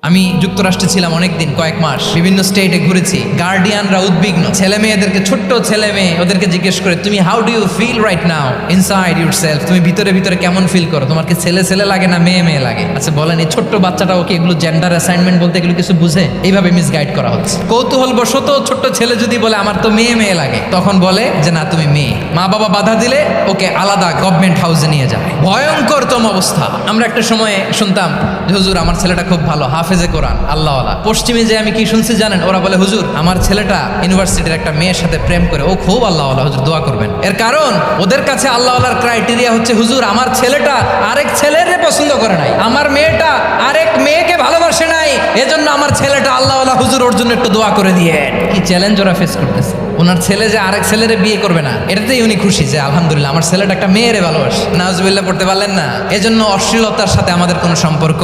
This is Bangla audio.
আমি যুক্তরাষ্ট্রে ছিলাম অনেকদিন, কয়েক মাস, বিভিন্ন স্টেটে ঘুরেছি। গার্ডিয়ানরা উদ্বিগ্ন, ছেলে মেয়েদেরকে, ছোট্ট ছেলে মেয়ে ওদেরকে জিজ্ঞেস করে, তুমি how do you feel right now inside yourself, তুমি ভিতরে ভিতরে কেমন ফিল করো, তোমার কি ছেলে ছেলে লাগে না মেয়ে মেয়ে লাগে? আচ্ছা বলেন, এই ছোট্ট বাচ্চাটা ওকে এগুলো জেন্ডার অ্যাসাইনমেন্ট বলতে এগুলো কিছু বুঝে? এইভাবে মিসগাইড করা হচ্ছে। কৌতূহল বশত ছোট্ট ছেলে যদি বলে আমার তো মেয়ে মেয়ে লাগে, তখন বলে যে না তুমি মেয়ে। মা বাবা বাধা দিলে ওকে আলাদা গভর্নমেন্ট হাউসে নিয়ে যায়। ভয়ঙ্করতম অবস্থা। আমরা একটা সময়ে শুনতাম যে হুজুর আমার ছেলেটা খুব ভালো, হাফেজে কোরআন, আল্লাহওয়ালা। পশ্চিমে যে আমি কি শুনছি জানেন? ওরা বলে হুজুর আমার ছেলেটা ইউনিভার্সিটির একটা মেয়ের সাথে প্রেম করে, ও খুব আল্লাহওয়ালা, হুজুর দোয়া করবেন। এর কারণ ওদের কাছে আল্লাহওয়ালার ক্রাইটেরিয়া হচ্ছে হুজুর আমার ছেলেটা আরেক ছেলেরে পছন্দ করে নাই, আমার মেয়েটা আরেক মেয়েকে ভালোবাসে নাই, এজন্য আমার ছেলেটা আল্লাহওয়ালা, হুজুর ওর জন্য একটু দোয়া করে দিয়ে। কি চ্যালেঞ্জ ওরা ফেস করতেছে। ওনার ছেলে যে আরেক ছেলেরে বিয়ে করবে না, এটাতেই উনি খুশি যে আলহামদুলিল্লাহ আমার ছেলেটা একটা মেয়েরে ভালোবাসে। নাউজুবিল্লাহ পড়তে পারলেন না? এজন্য অশ্লীলতার সাথে আমাদের কোনো সম্পর্ক